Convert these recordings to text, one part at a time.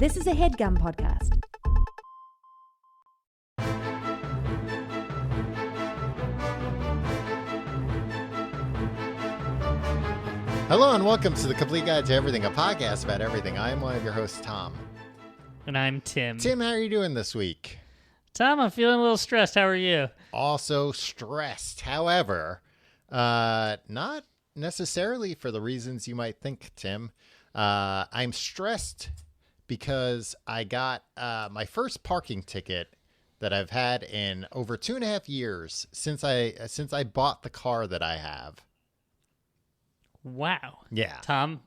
This is a HeadGum podcast. Hello and welcome to the Complete Guide to Everything, a podcast about everything. I am one of your hosts, Tom. And I'm Tim. Tim, how are you doing this week? Tom, I'm feeling a little stressed. How are you? Also stressed. However, not necessarily for the reasons you might think, Tim. I'm stressed because I got my first parking ticket that I've had in over 2.5 years since I bought the car that I have. Wow. Yeah. Tom,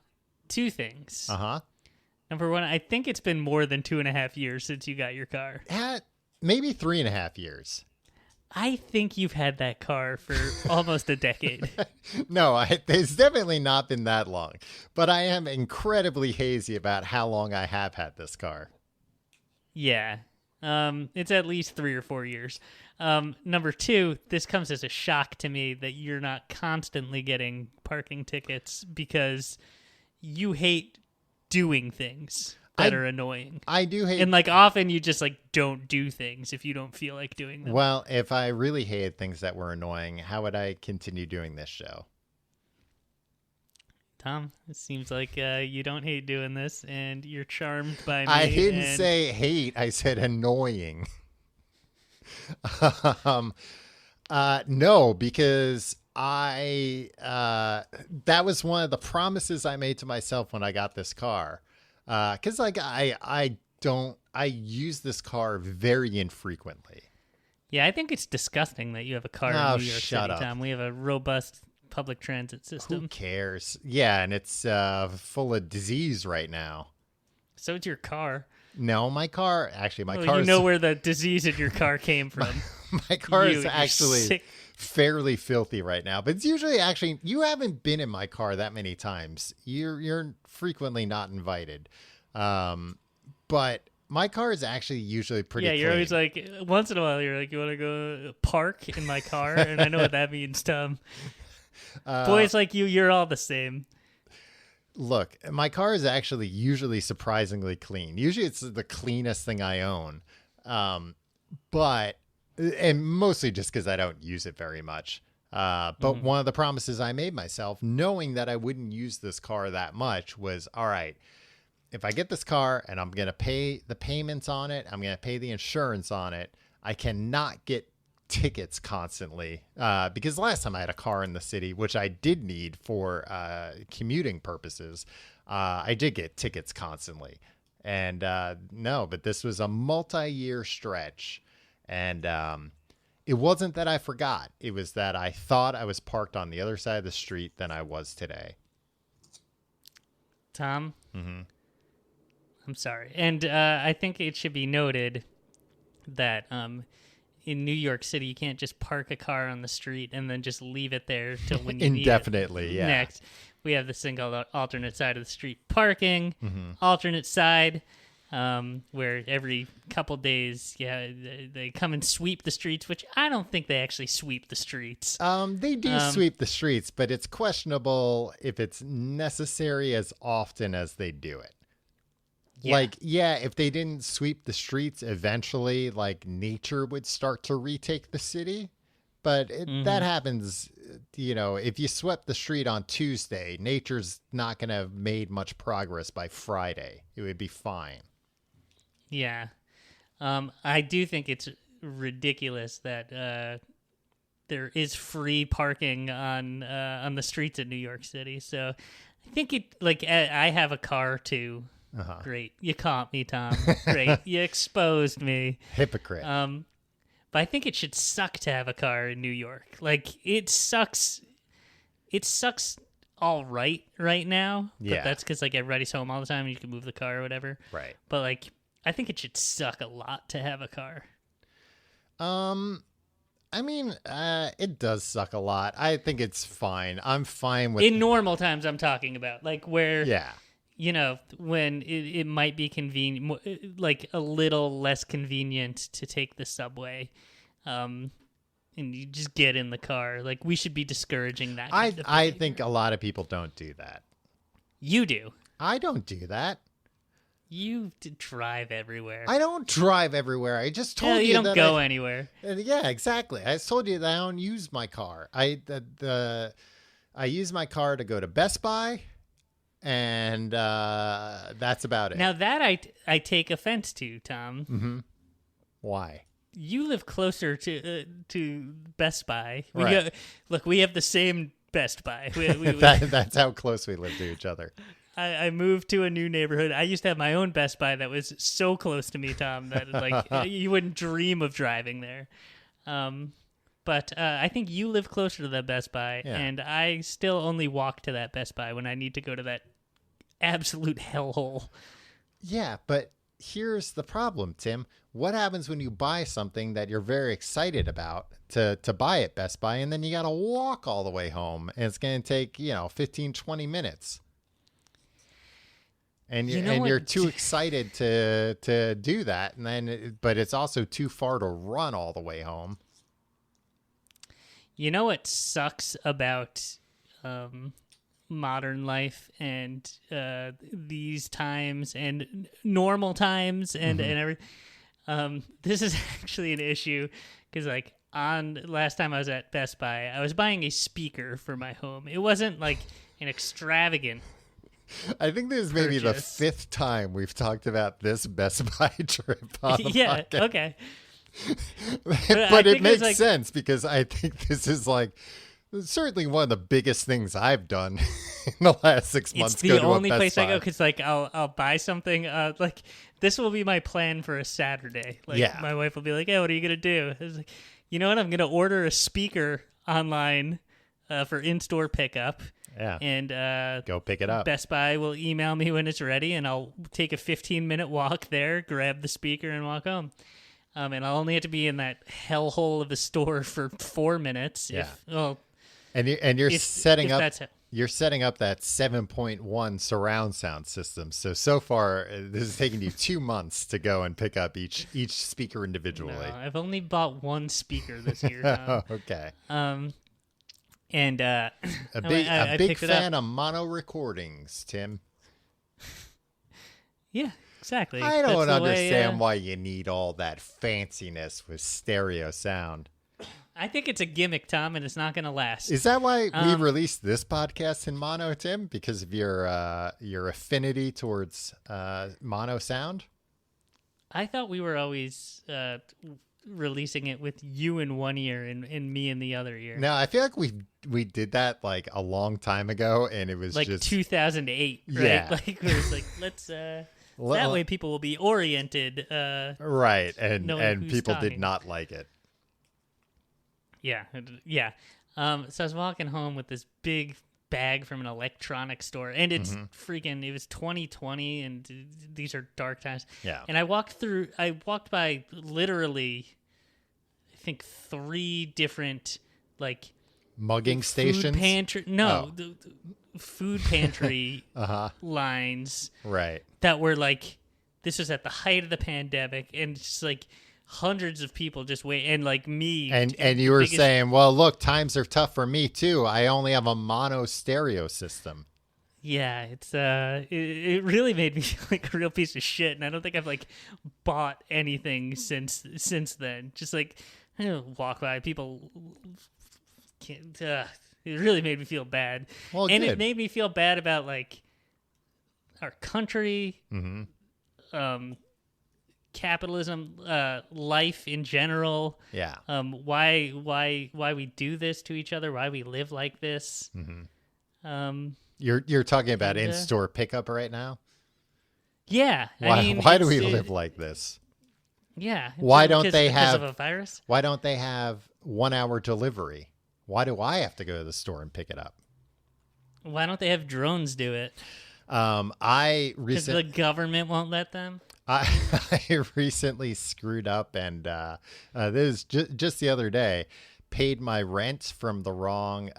two things. Uh-huh. Number one, I think it's been more than 2.5 years since you got your car. Maybe 3.5 years. I think you've had that car for almost a decade. No, it's definitely not been that long. But I am incredibly hazy about how long I have had this car. Yeah. It's at least 3 or 4 years. Number two, this comes as a shock to me that you're not constantly getting parking tickets because you hate doing things that are annoying. I do hate... And often you just don't do things if you don't feel like doing them. Well, if I really hated things that were annoying, how would I continue doing this show? Tom, it seems like you don't hate doing this and you're charmed by me. I didn't say hate. I said annoying. No, because that was one of the promises I made to myself when I got this car. Because I use this car very infrequently. Yeah, I think it's disgusting that you have a car in New York City, Tom. We have a robust public transit system. Who cares? Yeah, and it's full of disease right now. So it's your car. No, my car. Actually, my well, car. You know where the disease in your car came from. My car is actually fairly filthy right now, but it's usually you haven't been in my car that many times. You're frequently not invited. But my car is actually usually pretty clean. You're always once in a while you're you want to go park in my car, and I know what that means, Tom. Boys like you're all the same. Look, my car is actually usually surprisingly clean. Usually it's the cleanest thing I own. And mostly just because I don't use it very much. But one of the promises I made myself, knowing that I wouldn't use this car that much, was, all right, if I get this car and I'm going to pay the payments on it, I'm going to pay the insurance on it, I cannot get tickets constantly. Because last time I had a car in the city, which I did need for commuting purposes, I did get tickets constantly. And no, but this was a multi-year stretch. And it wasn't that I forgot. It was that I thought I was parked on the other side of the street than I was today. Tom? Mm-hmm. I'm sorry. And I think it should be noted that in New York City, you can't just park a car on the street and then just leave it there till when you indefinitely, need it. Yeah. Next, we have this thing called alternate side of the street parking, alternate side, where every couple days, they come and sweep the streets, which I don't think they actually sweep the streets. They do sweep the streets, but it's questionable if it's necessary as often as they do it. Yeah. If they didn't sweep the streets, eventually, nature would start to retake the city. But that happens, if you swept the street on Tuesday, nature's not going to have made much progress by Friday. It would be fine. Yeah. I do think it's ridiculous that there is free parking on the streets of New York City. So I think I have a car too. Uh-huh. Great. You caught me, Tom. Great. You exposed me. Hypocrite. But I think it should suck to have a car in New York. It sucks. It sucks all right now. Yeah. But that's because everybody's home all the time and you can move the car or whatever. Right. But I think it should suck a lot to have a car. It does suck a lot. I think it's fine. I'm fine with... In normal times, I'm talking about. Where... Yeah. When it might be convenient, a little less convenient to take the subway, and you just get in the car. We should be discouraging that. I think a lot of people don't do that. You do. I don't do that. You drive everywhere. I don't drive everywhere. I just told you you don't that go anywhere. Yeah, exactly. I told you that I don't use my car. I use my car to go to Best Buy, and that's about it. Now that I take offense to, Tom. Mm-hmm. Why? You live closer to Best Buy. Right. We have the same Best Buy. That's how close we live to each other. I moved to a new neighborhood. I used to have my own Best Buy that was so close to me, Tom, that like you wouldn't dream of driving there. But I think you live closer to that Best Buy, and I still only walk to that Best Buy when I need to go to that absolute hellhole. Yeah, but here's the problem, Tim. What happens when you buy something that you're very excited about to buy at Best Buy, and then you got to walk all the way home, and it's going to take, 15, 20 minutes. And you're too excited to do that, but it's also too far to run all the way home. You know what sucks about modern life and these times and normal times and everything? This is actually an issue because last time I was at Best Buy, I was buying a speaker for my home. It wasn't like an extravagant. I think this is maybe the fifth time we've talked about this Best Buy trip on the podcast. Okay. but it makes sense because I think this is certainly one of the biggest things I've done in the last 6 months. It's the only place I go because I'll buy something. This will be my plan for a Saturday. My wife will be like, "Hey, what are you gonna do?" I was like, "You know what? I'm gonna order a speaker online for in-store pickup." Yeah. And go pick it up. Best Buy will email me when it's ready, and I'll take a 15-minute walk there, grab the speaker, and walk home. And I'll only have to be in that hellhole of a store for 4 minutes. Yeah. You're setting up that 7.1 surround sound system. So far, this is taking you 2 months to go and pick up each speaker individually. No, I've only bought one speaker this year. Okay. And a big fan of mono recordings, Tim. Yeah, exactly. I don't understand why you need all that fanciness with stereo sound. I think it's a gimmick, Tom, and it's not going to last. Is that why we released this podcast in mono, Tim? Because of your affinity towards mono sound? I thought we were always releasing it with you in one ear and me in the other ear. No, I feel like we did that a long time ago, and it was just 2008, right? Yeah. It was let's that way people will be oriented. Right, and people talking. did not like it. Yeah. So I was walking home with this big bag from an electronics store, and it's it was 2020, and these are dark times. Yeah. And I walked by literally, I think 3 different mugging stations. Food pantry lines. Right. That were this was at the height of the pandemic, and it's hundreds of people just wait, and me. And you were saying, well, look, times are tough for me too. I only have a mono stereo system. Yeah, it's it really made me feel like a real piece of shit, and I don't think I've bought anything since then. Just walk by people can't. It really made me feel bad, it made me feel bad about our country. Capitalism, life in general. Yeah. Why we do this to each other? Why we live like this? You're talking about in-store pickup right now? Yeah. Why do we live like this? Yeah. Why don't they have because of a virus? Why don't they have 1 hour delivery? Why do I have to go to the store and pick it up? Why don't they have drones do it? Because the government won't let them. I recently screwed up, and this is just the other day, paid my rent from the wrong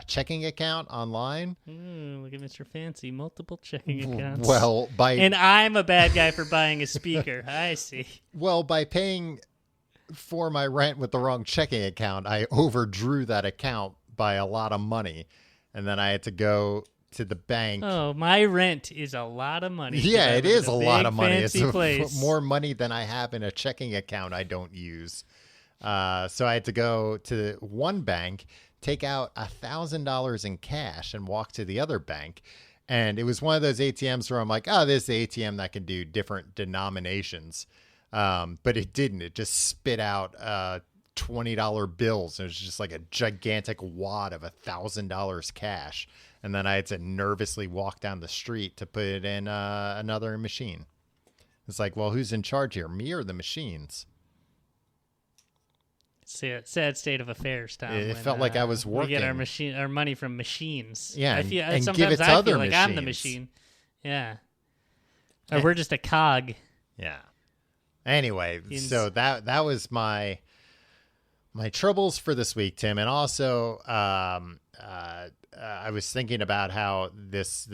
checking account online. Look at Mr. Fancy, multiple checking accounts. Well, and I'm a bad guy for buying a speaker. I see. Well, by paying for my rent with the wrong checking account, I overdrew that account by a lot of money, and then I had to go to the bank. Oh, my rent is a lot of money. Yeah, it is a lot of money. It's more more money than I have in a checking account I don't use. So I had to go to one bank, take out $1,000 in cash, and walk to the other bank. And it was one of those ATMs where I'm like, oh, this is the ATM that can do different denominations. But it didn't. It just spit out $20 bills. It was just like a gigantic wad of $1,000 cash. And then I had to nervously walk down the street to put it in another machine. It's like, well, who's in charge here, me or the machines? Sad state of affairs, Tom. It felt like I was working. We get our money from machines. Yeah, and sometimes give it to I other feel like machines. I'm the machine. Yeah, or we're just a cog. Yeah. Anyway, so that was my troubles for this week, Tim, and also I was thinking about how this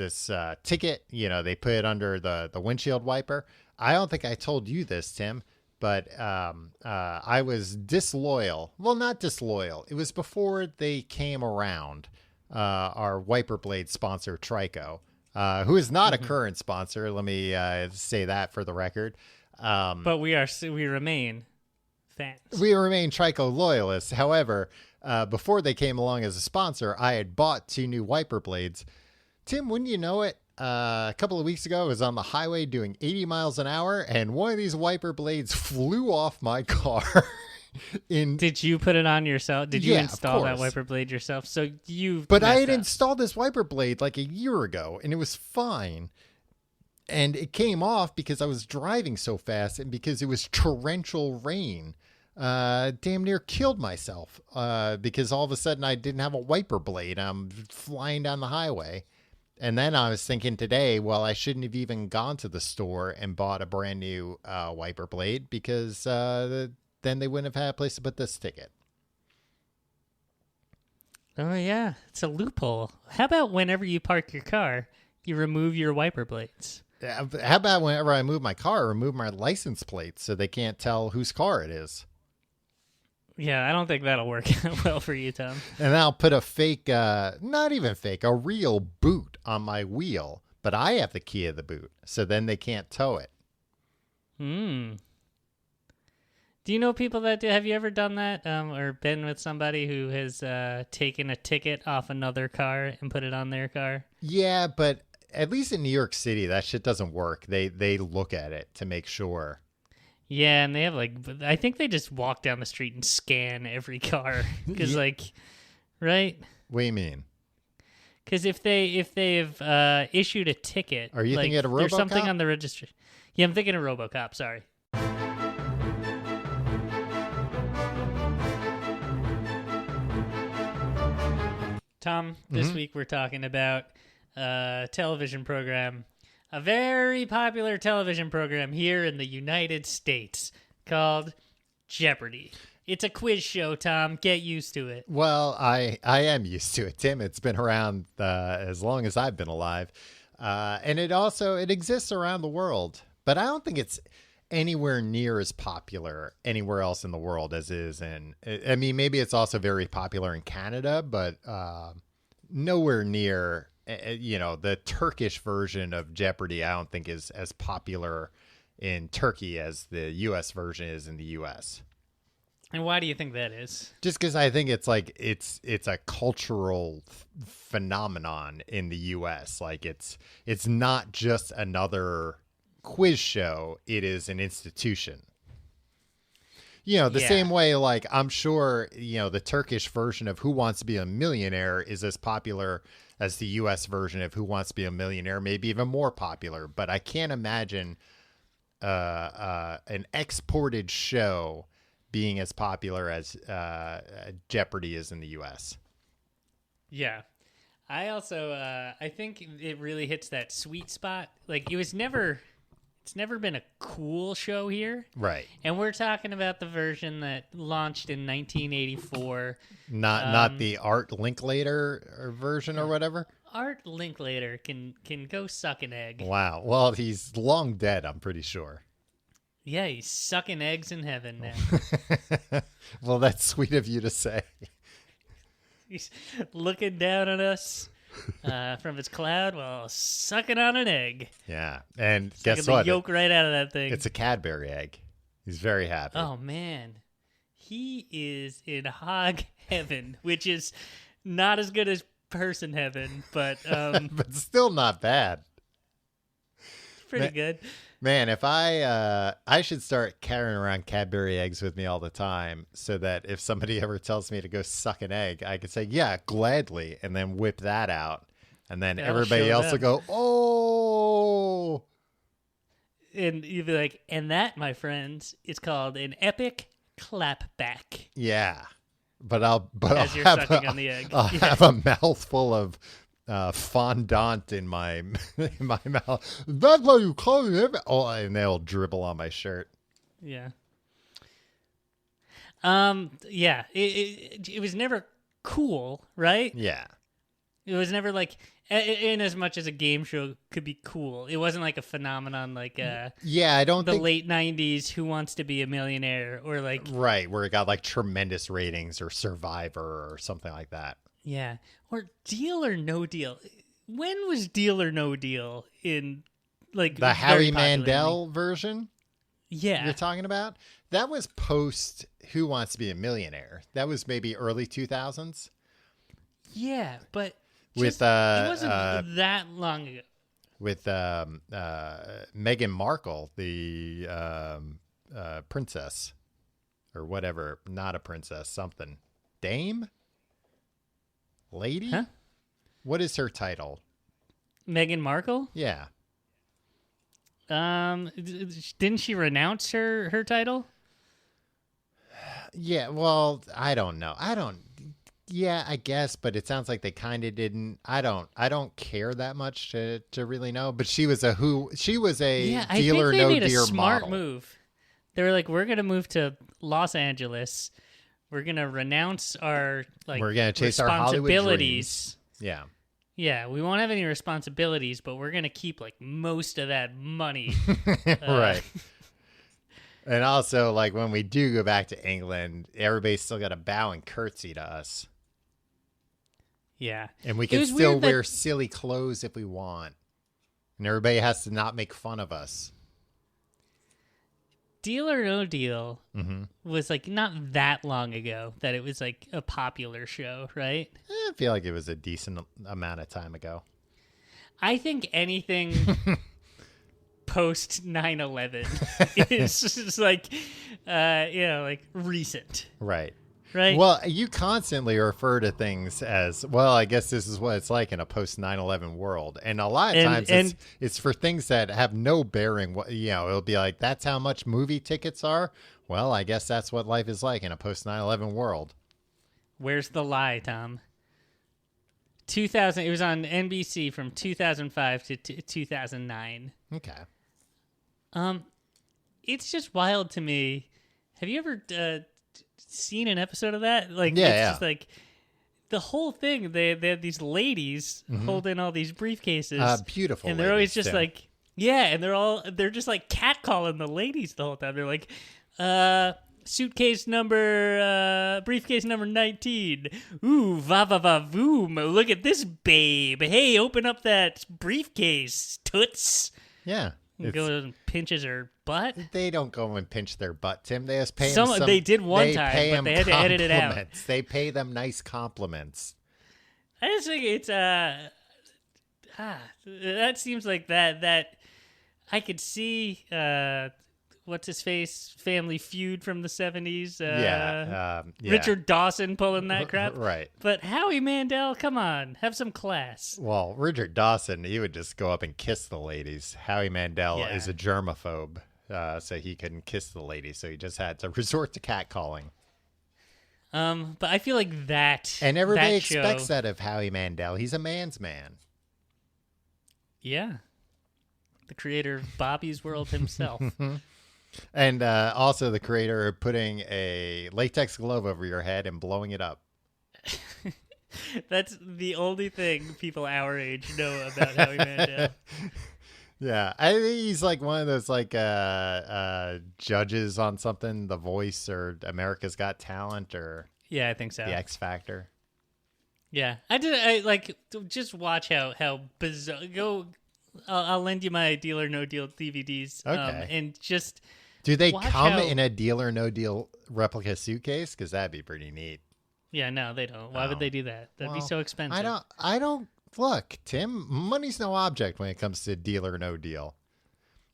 ticket, they put it under the windshield wiper. I don't think I told you this, Tim. But I was disloyal. Well, not disloyal. It was before they came around. Our wiper blade sponsor, Trico, who is not a current sponsor. Let me say that for the record. But we remain fans. We remain Trico loyalists. However, before they came along as a sponsor, I had bought 2 new wiper blades. Tim, wouldn't you know it? A couple of weeks ago, I was on the highway doing 80 miles an hour, and one of these wiper blades flew off my car. Did you put it on yourself? Did you install that wiper blade yourself? So But I had installed this wiper blade like a year ago, and it was fine. And it came off because I was driving so fast and because it was torrential rain. Damn near killed myself because all of a sudden I didn't have a wiper blade. I'm flying down the highway. And then I was thinking today, well, I shouldn't have even gone to the store and bought a brand new wiper blade because then they wouldn't have had a place to put this ticket. Oh, yeah. It's a loophole. How about whenever you park your car, you remove your wiper blades? How about whenever I move my car, remove my license plate so they can't tell whose car it is? Yeah, I don't think that'll work out well for you, Tom. And I'll put a fake, not even fake, a real boot on my wheel, but I have the key of the boot, so then they can't tow it. Do you know people that do? Have you ever done that or been with somebody who has taken a ticket off another car and put it on their car? Yeah, but at least in New York City, that shit doesn't work. They look at it to make sure. Yeah, and they have I think they just walk down the street and scan every car because right? What do you mean? Because if they've issued a ticket, are you thinking of RoboCop? There's something on the registry. Yeah, I'm thinking of RoboCop. Sorry. Tom, this week we're talking about a television program. A very popular television program here in the United States called Jeopardy. It's a quiz show, Tom. Get used to it. Well, I am used to it, Tim. It's been around as long as I've been alive. And it exists around the world. But I don't think it's anywhere near as popular anywhere else in the world as it is I mean, maybe it's also very popular in Canada, but nowhere near... the Turkish version of Jeopardy, I don't think is as popular in Turkey as the U.S. version is in the U.S. And why do you think that is? Just because I think it's like it's a cultural phenomenon in the U.S. Like it's not just another quiz show; it is an institution. Same way, like I'm sure the Turkish version of Who Wants to Be a Millionaire is as popular as the U.S. version of Who Wants to Be a Millionaire, maybe even more popular. But I can't imagine an exported show being as popular as Jeopardy is in the U.S. Yeah. I also, I think it really hits that sweet spot. Like, it's never been a cool show here. Right. And we're talking about the version that launched in 1984. Not the Art Linklater version or whatever? Art Linklater can go suck an egg. Wow. Well, he's long dead, I'm pretty sure. Yeah, he's sucking eggs in heaven now. Well, that's sweet of you to say. He's looking down at us from its cloud while sucking on an egg. Yeah. And Sucking guess the what? yolk right out of that thing. It's a Cadbury egg. He's very happy. Oh, man. He is in hog heaven, which is not as good as person heaven, but but still not bad. pretty good. Man, if I should start carrying around Cadbury eggs with me all the time so that if somebody ever tells me to go suck an egg, I could say, yeah, gladly, and then whip that out. And then That'll everybody show else will them. go, oh. And you'd be like, and that, my friends, is called an epic clapback. Yeah. But I'll As you're sucking on the egg. I'll have a mouthful of fondant in my mouth. That's what you call it. Oh, and they'll dribble on my shirt. Yeah. Yeah. It was never cool, right? Yeah. It was never like, in as much as a game show could be cool. It wasn't like a phenomenon like Yeah, I don't the think late 90s Who Wants to Be a Millionaire or like, right, where it got like tremendous ratings or Survivor or something like that. yeah, or Deal or No Deal. When was Deal or No Deal in like The very Howie popular in Mandel version Yeah. you're talking about? That was post Who Wants to Be a Millionaire. That was maybe early 2000s. Yeah, but With, just, it wasn't that long ago. With Meghan Markle, the princess or whatever, not a princess, something. Dame? Lady? Huh? What is her title? Meghan Markle? Yeah. Didn't she renounce her title? Yeah, well, I don't know. Yeah, I guess, but it sounds like they kind of didn't. I don't care that much to really know, but she was a Yeah, I deal think or they no made a deal smart model. move. They were like, we're gonna move to Los Angeles. We're gonna renounce our We're gonna chase our Hollywood responsibilities. dreams. Yeah. Yeah, we won't have any responsibilities, but we're gonna keep like most of that money. Right. And also, like, when we do go back to England, everybody's still got to bow and curtsy to us. Yeah, And we It can was still weird that- wear silly clothes if we want. And everybody has to not make fun of us. Deal or No Deal Mm-hmm. was like not that long ago that it was like a popular show, right? I feel like it was a decent amount of time ago. I think anything post 9/11 is just like, like recent, Right. right? Well, you constantly refer to things as, well, I guess this is what it's like in a post 9/11 world. And a lot of times it's for things that have no bearing. It'll be like, that's how much movie tickets are. Well, I guess that's what life is like in a post 9/11 world. Where's the lie, Tom? 2000. It was on NBC from 2005 to 2009. Okay. It's just wild to me. Have you ever seen an episode of that? Like, Yeah, it's yeah. just like the whole thing. They have these ladies holding all these briefcases, Beautiful. and they're always ladies, just too. like, yeah, and they're just like catcalling the ladies the whole time. They're like, briefcase number 19. Ooh, va va va voom. Look at this babe. Hey, open up that briefcase, toots. Yeah. And go and pinches her butt. They don't go and pinch their butt, Tim. They just pay them They did one they time, pay but them they had to edit it out. compliments. They pay them nice compliments. I just think it's that seems like that I could see what's his face Family Feud from the 70s. Yeah. Richard Dawson pulling that crap. Right. But Howie Mandel, come on, have some class. Well, Richard Dawson, he would just go up and kiss the ladies. Howie Mandel Yeah. is a germaphobe, so he couldn't kiss the ladies, so he just had to resort to catcalling. But I feel like that And everybody that expects show, that of Howie Mandel. He's a man's man. Yeah. The creator of Bobby's World himself. And also the creator of putting a latex glove over your head and blowing it up. That's the only thing people our age know about Howie Mandel. Yeah, I think he's like one of those like judges on something, The Voice or America's Got Talent or Yeah, I think so. The X Factor. Yeah, I like just watch how bizarre. I'll lend you my Deal or No Deal DVDs. Okay. And just Do they watch come how- in a Deal or No Deal replica suitcase? Because that'd be pretty neat. Yeah, no, they don't. Why would they do that? That'd be Well, so expensive. I don't look, Tim, money's no object when it comes to Deal or No Deal.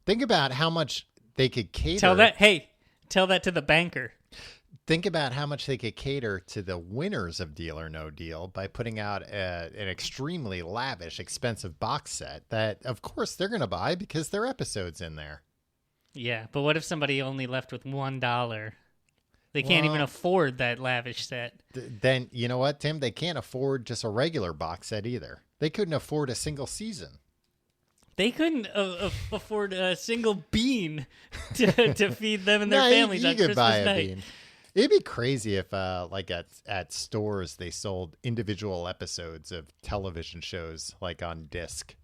Think about how much they could cater. Tell that to the banker. Think about how much they could cater to the winners of Deal or No Deal by putting out an extremely lavish, expensive box set that, of course, they're going to buy because there are episodes in there. Yeah, but what if somebody only left with $1? They can't even afford that lavish set. Then, you know what, Tim? They can't afford just a regular box set either. They couldn't afford a single season. They couldn't afford a single bean to feed them and their families on you could Christmas buy a night. bean. It'd be crazy if, like at stores, they sold individual episodes of television shows, like on disc.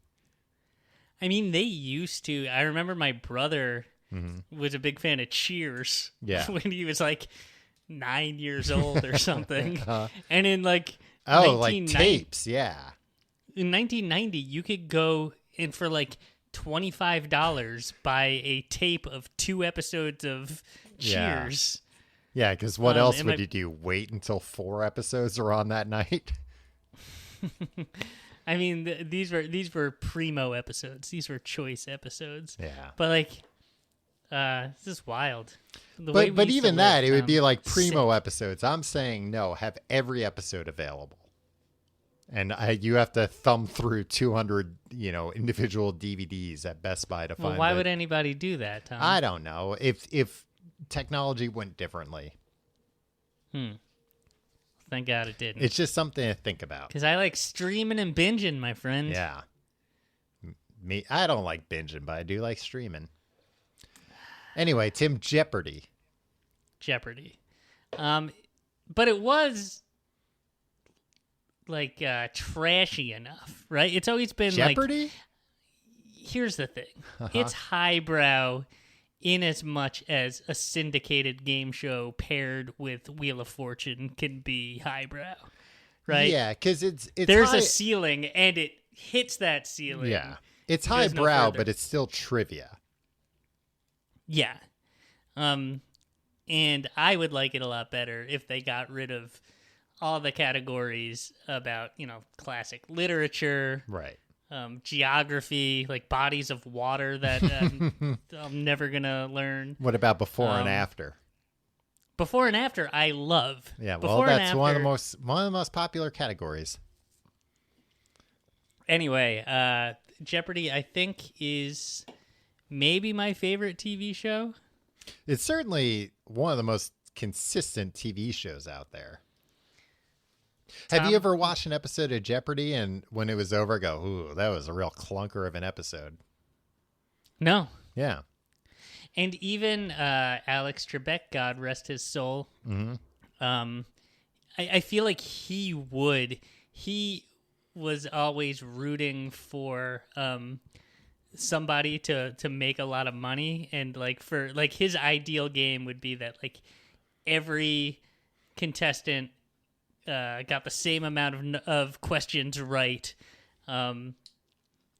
I mean, they used to. I remember my brother was a big fan of Cheers. Yeah. When he was like 9 years old or something, and in like like tapes, yeah. In 1990, you could go in for like $25 buy a tape of 2 episodes of Cheers. Yeah, because what else and would you do? Wait until 4 episodes are on that night? I mean, these were primo episodes. These were choice episodes. Yeah. But like, this is wild. But even that, it would be like primo episodes. I'm saying no, have every episode available. And you have to thumb through 200, individual DVDs at Best Buy to find. Well, why would anybody do that, Tom? I don't know. If technology went differently. Thank God it didn't. It's just something to think about. Because I like streaming and binging, my friend. Yeah. I don't like binging, but I do like streaming. Anyway, Tim, Jeopardy. But it was like trashy enough, right? It's always been Jeopardy? like. Here's the thing. It's highbrow in as much as a syndicated game show paired with Wheel of Fortune can be highbrow, right? Yeah, because it's there's a ceiling and it hits that ceiling. Yeah, it's There's no highbrow, further. but it's still trivia. Yeah. And I would like it a lot better if they got rid of all the categories about, classic literature, Right. Geography, like bodies of water that I'm never going to learn. What about before and after? Before and after, I love. Yeah, well, Before and that's after, one of the most popular categories. Anyway, Jeopardy, I think, is maybe my favorite TV show. It's certainly one of the most consistent TV shows out there. Have you ever watched an episode of Jeopardy and when it was over, go, ooh, that was a real clunker of an episode? No. Yeah. And even Alex Trebek, God rest his soul, I feel like he was always rooting for somebody to make a lot of money, and for his ideal game would be that every contestant got the same amount of questions right, and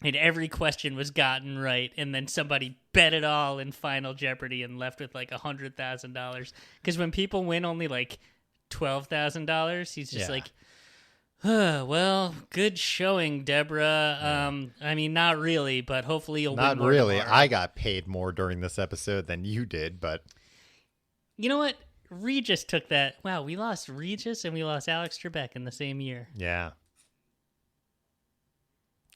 every question was gotten right, and then somebody bet it all in Final Jeopardy and left with $100,000. Because when people win only $12,000, he's just well, good showing, Deborah. I mean, not really, but hopefully you'll win more really. tomorrow. I got paid more during this episode than you did, but you know what? Regis took that. Wow, we lost Regis and we lost Alex Trebek in the same year. Yeah.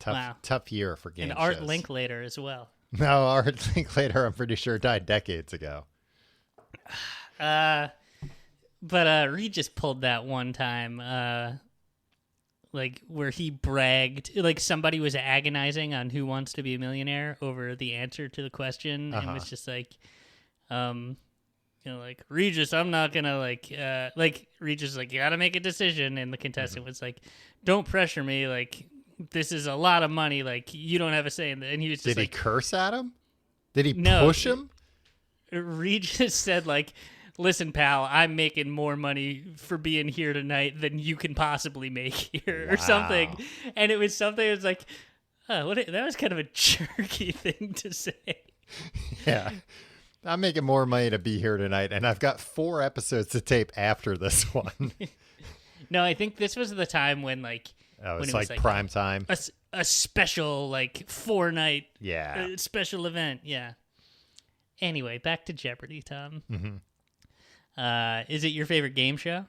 Wow. Tough year for game and Art shows. Linklater as well. No, Art Linklater, I'm pretty sure, died decades ago. But Regis pulled that one time, where he bragged, somebody was agonizing on Who Wants to Be a Millionaire over the answer to the question, and was just Regis, I'm not gonna Regis you gotta make a decision, and the contestant was don't pressure me, this is a lot of money, you don't have a say in that. And he was just Did he curse at him? Did he No. push him? Regis said listen, pal, I'm making more money for being here tonight than you can possibly make here, or something. And it was something that was like, oh, that was kind of a jerky thing to say. Yeah. I'm making more money to be here tonight, and I've got 4 episodes to tape after this one. No, I think this was the time when, like... Oh, when it's it was like prime time. A special, like, 4-night special event, yeah. Anyway, back to Jeopardy, Tom. Mm-hmm. Is it your favorite game show?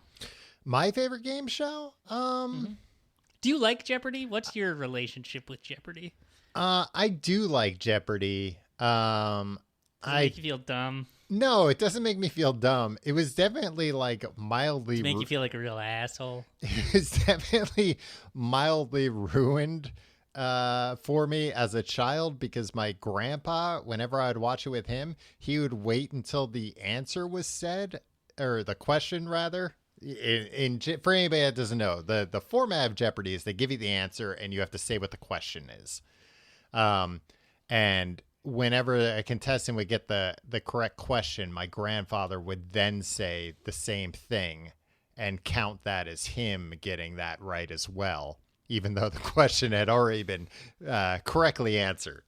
My favorite game show? Do you like Jeopardy? What's your relationship with Jeopardy? I do like Jeopardy. Does it make you feel dumb? No, it doesn't make me feel dumb. It was definitely like mildly... Does it make you feel like a real asshole? It was definitely mildly ruined for me as a child because my grandpa, whenever I'd watch it with him, he would wait until the answer was said, or the question rather. For anybody that doesn't know, the format of Jeopardy is they give you the answer and you have to say what the question is. And whenever a contestant would get the correct question, my grandfather would then say the same thing and count that as him getting that right as well, even though the question had already been correctly answered.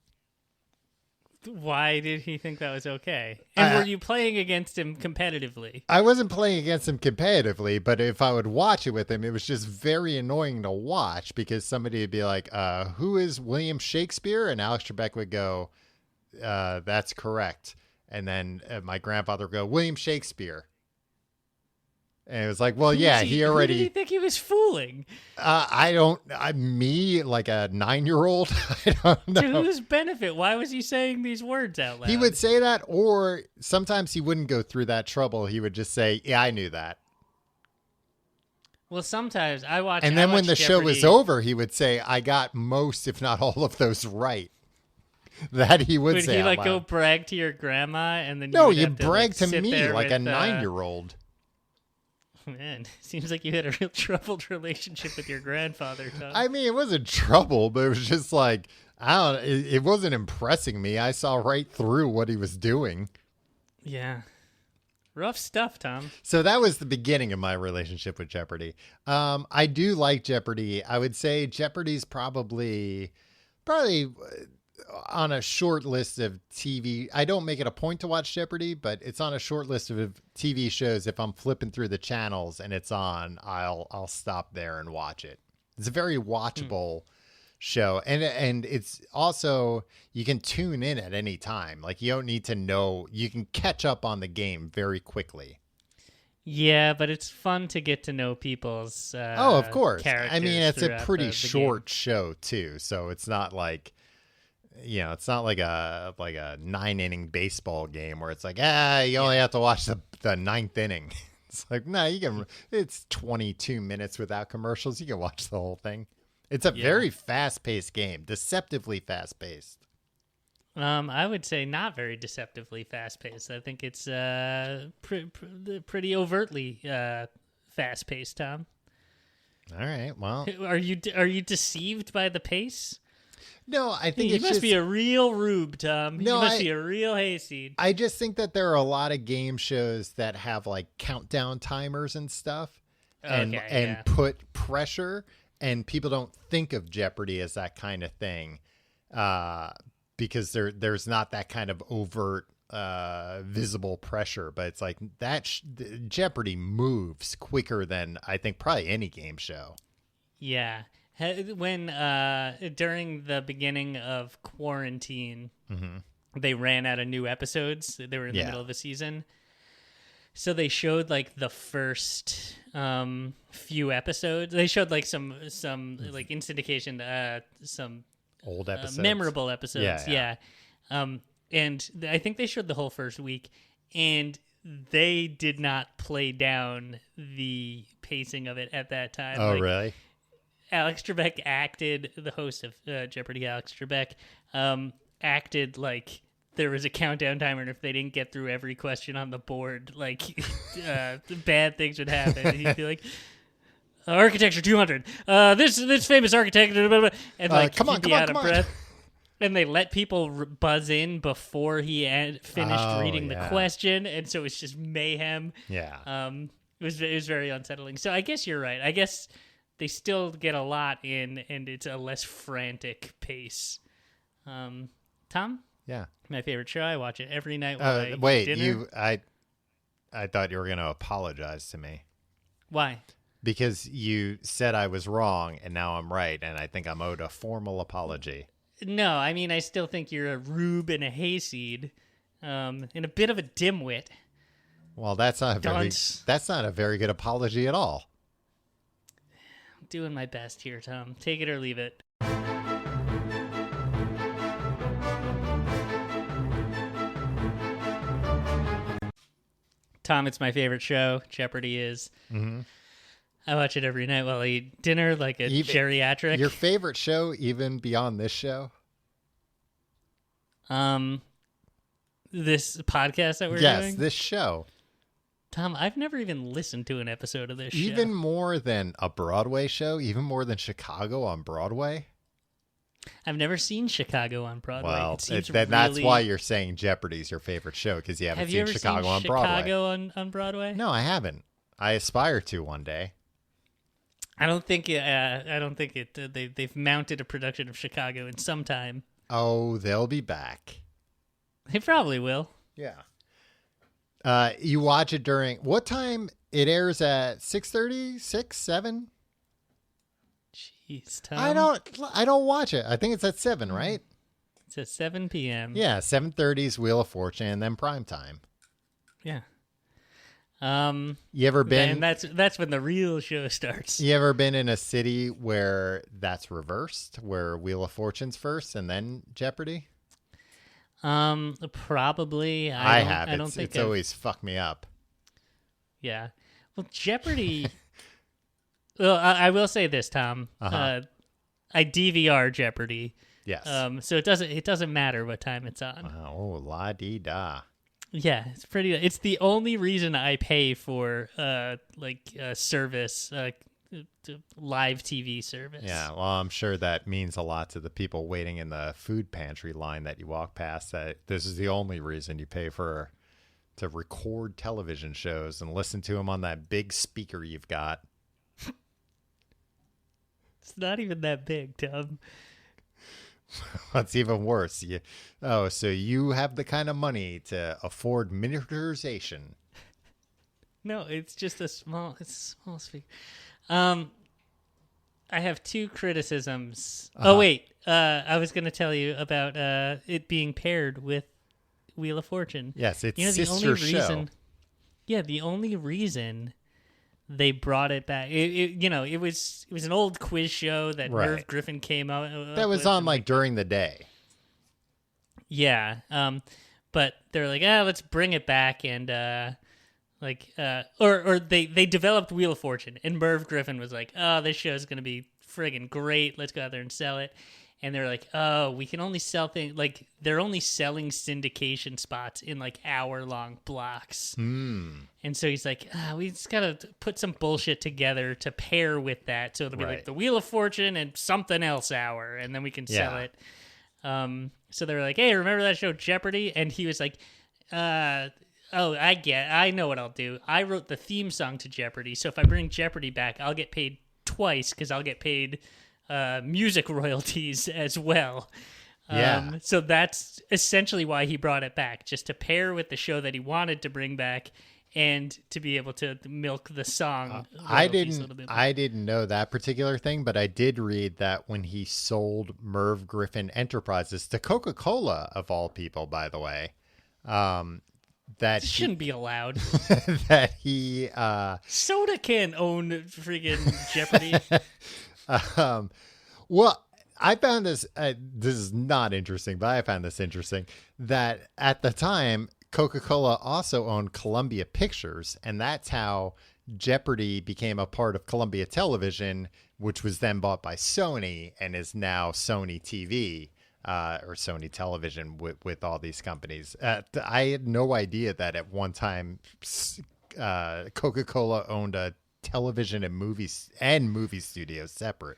Why did he think that was okay? And were you playing against him competitively? I wasn't playing against him competitively, but if I would watch it with him, it was just very annoying to watch because somebody would be like, who is William Shakespeare? And Alex Trebek would go, that's correct. And then my grandfather would go, William Shakespeare. And it was like, well, Who yeah, he already... Who did he think he was fooling? Me, like a 9-year-old, I don't know. To whose benefit? Why was he saying these words out loud? He would say that, or sometimes he wouldn't go through that trouble. He would just say, yeah, I knew that. Well, sometimes I watch... And then when the Jeopardy. show was over, he would say, I got most, if not all of those right. That he would say Would he, out go loud. brag to your grandma? And then No, would you have brag to sit me there like with, a 9-year-old. Man, seems like you had a real troubled relationship with your grandfather, Tom. I mean, it wasn't trouble, but it was just like, it wasn't impressing me. I saw right through what he was doing. Yeah. Rough stuff, Tom. So that was the beginning of my relationship with Jeopardy. I do like Jeopardy. I would say Jeopardy's probably on a short list of TV. I don't make it a point to watch Jeopardy, but it's on a short list of TV shows. If I'm flipping through the channels and it's on, I'll stop there and watch it. It's a very watchable show. And it's also, you can tune in at any time. Like you don't need to know, you can catch up on the game very quickly. Yeah, but it's fun to get to know people's of course. I mean, it's a pretty the short game. show too, so it's not like, it's not like a 9-inning baseball game where it's like, you only have to watch the 9th inning. It's like, no, you can. It's 22 minutes without commercials. You can watch the whole thing. It's a very fast-paced game, deceptively fast-paced. I would say not very deceptively fast-paced. I think it's pretty overtly fast-paced, Tom. All right, well, are you deceived by the pace? No, I think you it's must just, be a real rube, Tom. No, you must be a real hayseed. I just think that there are a lot of game shows that have like countdown timers and stuff, and put pressure, and people don't think of Jeopardy as that kind of thing, because there's not that kind of overt, visible pressure. But it's like that Jeopardy moves quicker than I think probably any game show. Yeah. When during the beginning of quarantine, they ran out of new episodes. They were in the middle of a season, so they showed like the first few episodes. They showed like some like in syndication, some old episodes, memorable episodes. Yeah. And I think they showed the whole first week, and they did not play down the pacing of it at that time. Oh, really? Alex Trebek acted, the host of Jeopardy, Alex Trebek, acted like there was a countdown timer, and if they didn't get through every question on the board, like bad things would happen. He'd be like, "Architecture 200. This famous architect," and like come on, he'd be out of breath. And they let people buzz in before he finished reading the question, and so it's just mayhem. Yeah. It was very unsettling. So I guess you're right. I guess they still get a lot in, and it's a less frantic pace. Tom? Yeah. My favorite show. I watch it every night while I wait, eat dinner. I thought you were going to apologize to me. Why? Because you said I was wrong, and now I'm right, and I think I'm owed a formal apology. No, I mean, I still think you're a rube and a hayseed, and a bit of a dimwit. Well, that's not a very good apology at all. I'm doing my best here, Tom. Take it or leave it. Tom, it's my favorite show. Jeopardy is. Mm-hmm. I watch it every night while I eat dinner like a geriatric. Your favorite show, even beyond this show? This podcast that we're doing? Yes, this show. Tom, I've never even listened to an episode of this show. Even more than a Broadway show? Even more than Chicago on Broadway? I've never seen Chicago on Broadway. Well, that's why you're saying Jeopardy's your favorite show, because you haven't seen Chicago on Broadway. Have you ever seen Chicago on Broadway? No, I haven't. I aspire to one day. I don't think they've mounted a production of Chicago in some time. Oh, they'll be back. They probably will. Yeah. You watch it during what time? It airs at 6:30, 6, 7? Jeez, Tom. I don't watch it. I think it's at 7, right? It's at 7 p.m. Yeah, 7:30 is Wheel of Fortune, and then prime time. Yeah. You ever been? And that's when the real show starts. You ever been in a city where that's reversed, where Wheel of Fortune's first and then Jeopardy? Probably. I have. It's always fucked me up. Yeah. Well, Jeopardy. Well, I will say this, Tom. Uh-huh. I DVR Jeopardy. Yes. So it doesn't matter what time it's on. Oh, la dee da. Yeah, it's the only reason I pay for service, live TV service. Yeah, well, I'm sure that means a lot to the people waiting in the food pantry line that you walk past, that this is the only reason you pay to record television shows and listen to them on that big speaker you've got. It's not even that big, Tom. That's even worse. So you have the kind of money to afford miniaturization. No, it's just a small speaker. I have two criticisms. Oh, wait. I was going to tell you about it being paired with Wheel of Fortune. Yes, it's the sister only show. reason, yeah, the only reason they brought it back, it was an old quiz show that Merv Griffin came out. That was on during the day. Yeah, but they're like, let's bring it back, and or they developed Wheel of Fortune, and Merv Griffin was like, this show's gonna be friggin' great. Let's go out there and sell it. And they're like, we can only sell things, they're only selling syndication spots in hour-long blocks. And so he's like, we just gotta put some bullshit together to pair with that, so it'll be the Wheel of Fortune and something else hour, and then we can sell it. So they were like, hey, remember that show Jeopardy? And he was like, I know what I'll do. I wrote the theme song to Jeopardy, so if I bring Jeopardy back, I'll get paid twice, because I'll get paid music royalties as well. So that's essentially why he brought it back, just to pair with the show that he wanted to bring back and to be able to milk the song. I didn't know that particular thing, but I did read that when he sold Merv Griffin Enterprises to Coca-Cola, of all people, by the way, that shouldn't be allowed. That he soda can own freaking Jeopardy. Well, I found this this is not interesting, but I found this interesting that at the time Coca-Cola also owned Columbia Pictures, and that's how Jeopardy became a part of Columbia Television, which was then bought by Sony and is now Sony TV. Or Sony Television with all these companies. I had no idea that at one time Coca-Cola owned a television and movie studios separate.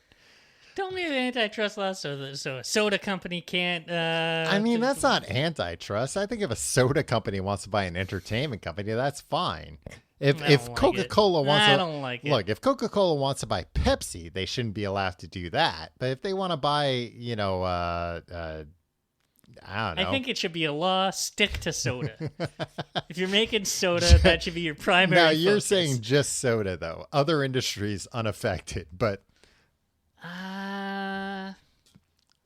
Don't we have antitrust laws so a soda company can't? I mean, that's not antitrust. I think if a soda company wants to buy an entertainment company, that's fine. If Coca-Cola wants to, I don't like it. Look, if Coca-Cola wants to buy Pepsi, they shouldn't be allowed to do that. But if they want to buy, I don't know. I think it should be a law. Stick to soda. If you're making soda, that should be your primary. Now you're focus. saying just soda, though. Other industries unaffected, but.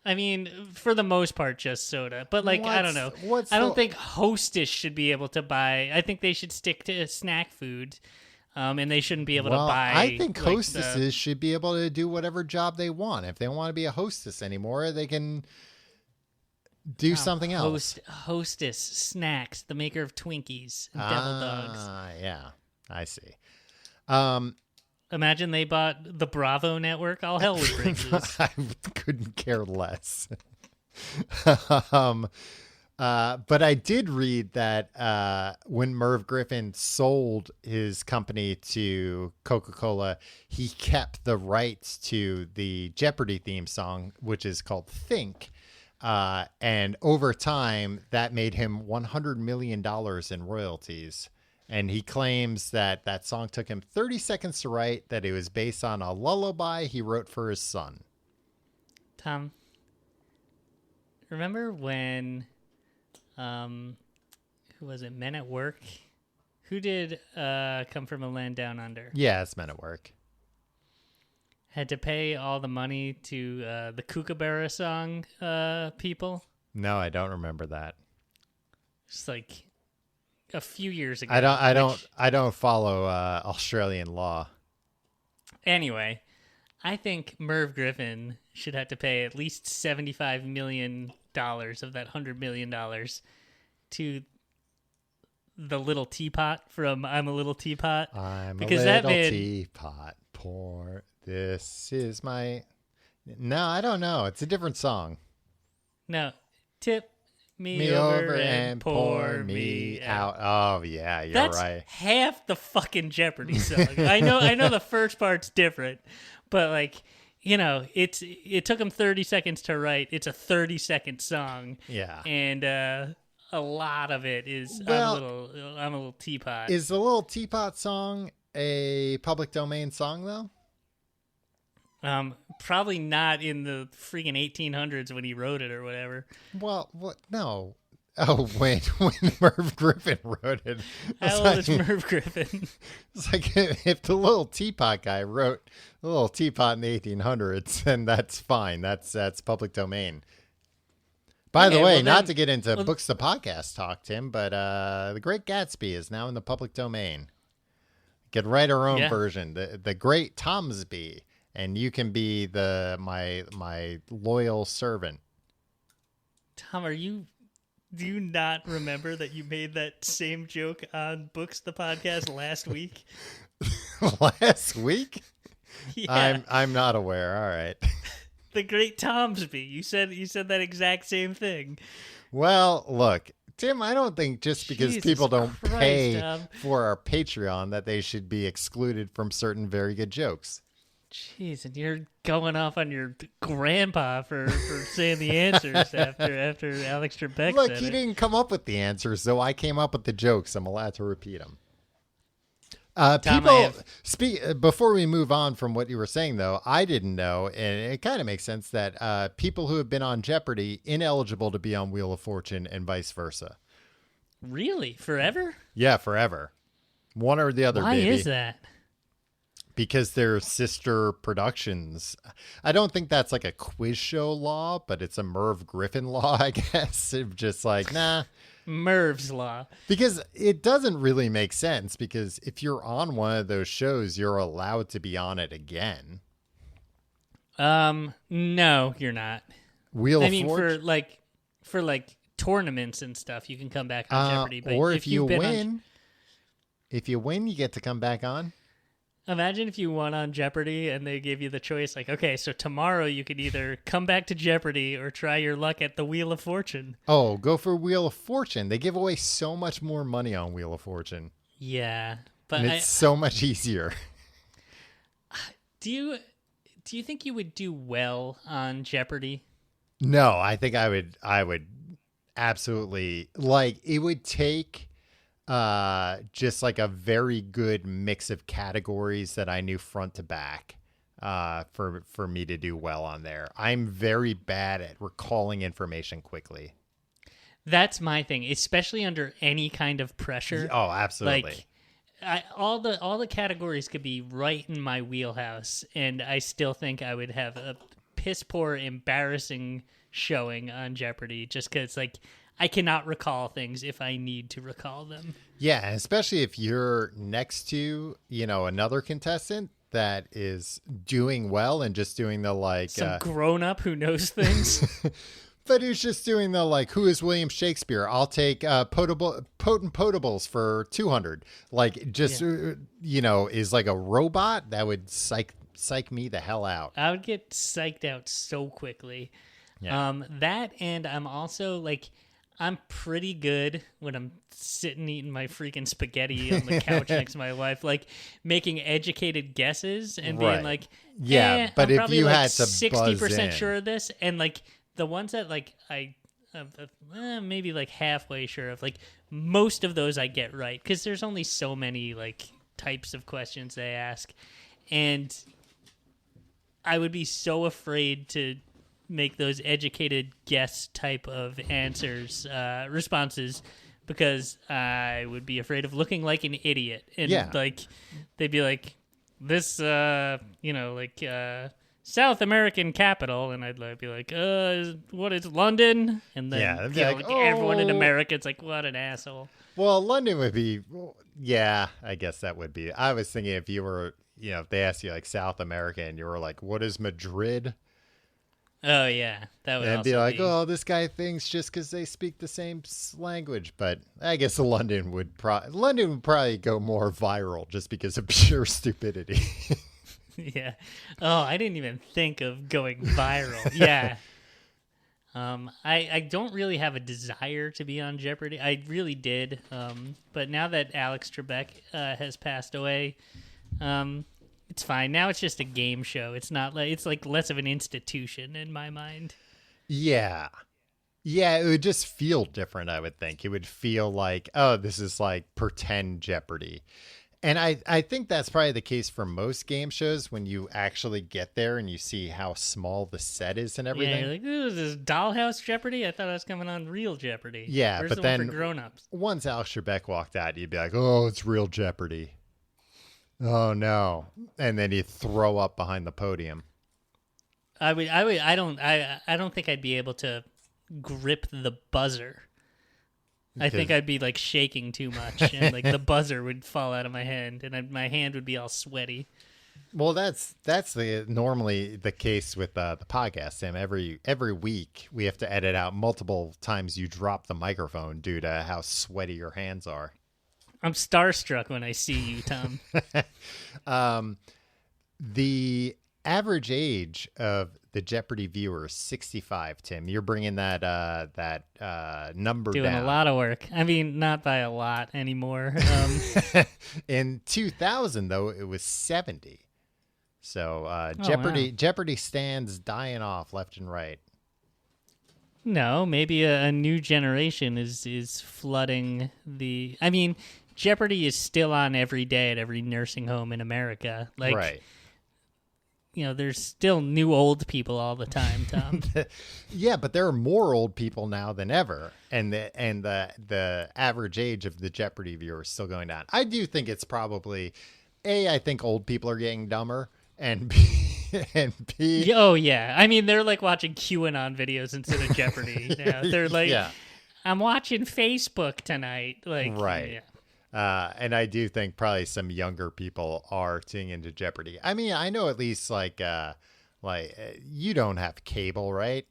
I mean, for the most part, just soda. But, like, I don't know. I don't think Hostess should be able to buy. I think they should stick to snack food, and they shouldn't be able to buy. I think hostesses should be able to do whatever job they want. If they want to be a hostess anymore, they can do something else. Hostess Snacks, the maker of Twinkies and Devil Dogs. Yeah, I see. Imagine they bought the Bravo network. All hell would break loose. I couldn't care less. But I did read that when Merv Griffin sold his company to Coca-Cola, he kept the rights to the Jeopardy theme song, which is called Think. And over time, that made him $100 million in royalties. And he claims that that song took him 30 seconds to write, that it was based on a lullaby he wrote for his son. Tom, remember when, who was it, Men at Work? Who did Come From a Land Down Under? Yeah, it's Men at Work. Had to pay all the money to the Kookaburra song people? No, I don't remember that. It's like a few years ago. I don't follow Australian law. Anyway, I think Merv Griffin should have to pay at least $75 million of that $100 million to the little teapot from I'm a Little Teapot. Because a little teapot, pour. This is my... No, I don't know. It's a different song. No. Tip me over and pour me out. Oh, yeah, that's right. That's half the fucking Jeopardy song. I know the first part's different, but like, it took him 30 seconds to write. It's a 30-second song. Yeah. And a lot of it is I'm a little teapot. Is the Little Teapot song a public domain song though? Probably not in the freaking 1800s when he wrote it or whatever. Well, what? No. Oh, when Merv Griffin wrote it. How old is Merv Griffin? It's like if the Little Teapot guy wrote the Little Teapot in the 1800s, then that's fine. That's public domain. By the way, not to get into Books the Podcast talk, Tim, but The Great Gatsby is now in the public domain. Could write our own version. The Great Tomsby. And you can be my loyal servant. Tom, do you not remember that you made that same joke on Books the Podcast last week? Last week? Yeah. I'm not aware. All right. The Great Tomsby. You said that exact same thing. Well, look, Tim, I don't think just because people don't pay for our Patreon that they should be excluded from certain very good jokes. Jeez, and you're going off on your grandpa for saying the answers after Alex Trebek said it. Look, he didn't come up with the answers, so I came up with the jokes. I'm allowed to repeat them. Tom, before we move on from what you were saying, though, I didn't know, and it kind of makes sense that people who have been on Jeopardy ineligible to be on Wheel of Fortune and vice versa. Really? Forever? Yeah, forever. One or the other, Why baby. is that? Because they're sister productions. I don't think that's like a quiz show law, but it's a Merv Griffin law, I guess. Just like, nah. Merv's law. Because it doesn't really make sense, because if you're on one of those shows, you're allowed to be on it again. No, you're not. Wheel of Fortune? for tournaments and stuff, you can come back on Jeopardy. But or if you win, you get to come back on. Imagine if you won on Jeopardy and they gave you the choice, like, okay, so tomorrow you could either come back to Jeopardy or try your luck at the Wheel of Fortune. Oh, go for Wheel of Fortune. They give away so much more money on Wheel of Fortune. Yeah. But and it's so much easier. Do Do you think you would do well on Jeopardy? No, I think I would absolutely, like, it would take just like a very good mix of categories that I knew front to back for me to do well on there. I'm very bad at recalling information quickly. That's my thing, especially under any kind of pressure. Oh, absolutely. Like all the categories could be right in my wheelhouse, and I still think I would have a piss poor, embarrassing showing on Jeopardy, just because like I cannot recall things if I need to recall them. Yeah, especially if you're next to, another contestant that is doing well and just doing the like some grown up who knows things. But who's just doing the like, who is William Shakespeare? I'll take potent potables for 200. Like, just is like a robot that would psych me the hell out. I would get psyched out so quickly. Yeah. That, and I'm also like, I'm pretty good when I'm sitting eating my freaking spaghetti on the couch next to my wife, like making educated guesses and being like, but I'm if probably you like had to 60% sure of this, and like the ones that like maybe like halfway sure of, like most of those I get right because there's only so many like types of questions they ask, and I would be so afraid to make those educated guess type of responses because I would be afraid of looking like an idiot. And like they'd be like, this South American capital, and I'd be like, what is London? And then everyone in America, it's like, what an asshole. Well, London would be, I guess that would be. I was thinking if you were, if they asked you like South America and you were like, what is Madrid? Oh yeah, that would and be like, oh, this guy thinks just because they speak the same language. But I guess London would probably go more viral just because of pure stupidity. Yeah. Oh, I didn't even think of going viral. Yeah. I don't really have a desire to be on Jeopardy. I really did. But now that Alex Trebek has passed away, it's fine. Now it's just a game show. It's not like, it's like less of an institution in my mind. Yeah. Yeah, it would just feel different, I would think. It would feel like, oh, this is like pretend Jeopardy. And I think that's probably the case for most game shows when you actually get there and you see how small the set is and everything. Yeah, you're like, ooh, is this Dollhouse Jeopardy? I thought I was coming on real Jeopardy. Yeah, Where's but the then one for grown-ups? Once Alex Trebek walked out, you'd be like, oh, it's real Jeopardy. Oh no! And then you throw up behind the podium. I don't think I'd be able to grip the buzzer. I think I'd be like shaking too much, and like the buzzer would fall out of my hand, and my hand would be all sweaty. Well, that's normally the case with the podcast, Sam. Every week we have to edit out multiple times you drop the microphone due to how sweaty your hands are. I'm starstruck when I see you, Tom. The average age of the Jeopardy viewer is 65, Tim. You're bringing that number doing down. A lot of work. I mean, not by a lot anymore. In 2000, though, it was 70. So Jeopardy Jeopardy stands dying off left and right. No, maybe a new generation is flooding the... I mean, Jeopardy is still on every day at every nursing home in America. Like, right. There's still new old people all the time, Tom. Yeah, but there are more old people now than ever, and the average age of the Jeopardy viewer is still going down. I do think it's probably I think old people are getting dumber, and B. Oh yeah, I mean they're like watching QAnon videos instead of Jeopardy. They're like, I'm watching Facebook tonight. Like, right. Yeah. And I do think probably some younger people are tuning into Jeopardy. I mean, I know at least like you don't have cable, right?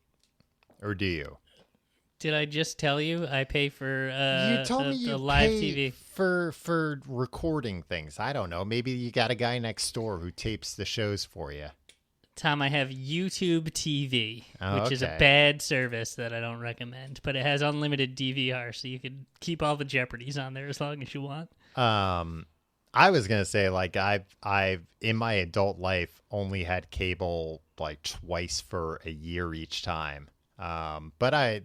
Or do you? Did I just tell you I pay for you told me you live pay TV for recording things? I don't know. Maybe you got a guy next door who tapes the shows for you. Tom, I have YouTube TV, which is a bad service that I don't recommend, but it has unlimited DVR, so you can keep all the Jeopardies on there as long as you want. I was gonna say, like, I've in my adult life only had cable like twice for a year each time. But I'm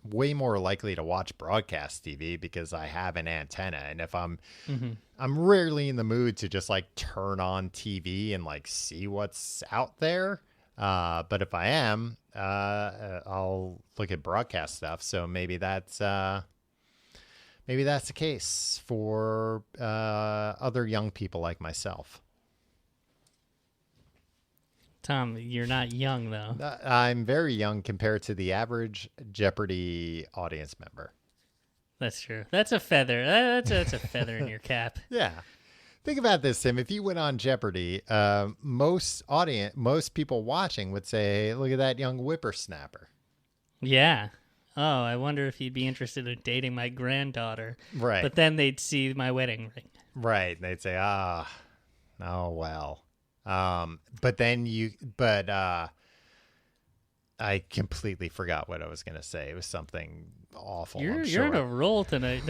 way more likely to watch broadcast TV because I have an antenna, and if I'm rarely in the mood to just like turn on TV and like see what's out there. But if I am, I'll look at broadcast stuff. So maybe that's the case for other young people like myself. Tom, you're not young, though. I'm very young compared to the average Jeopardy audience member. That's true. That's a feather. That's a feather in your cap. Yeah. Think about this, Tim. If you went on Jeopardy, most people watching would say, look at that young whippersnapper. Yeah. Oh, I wonder if he'd be interested in dating my granddaughter. Right. But then they'd see my wedding ring. Right. And they'd say, oh, well. But I completely forgot what I was going to say. It was something awful. You're on a roll tonight,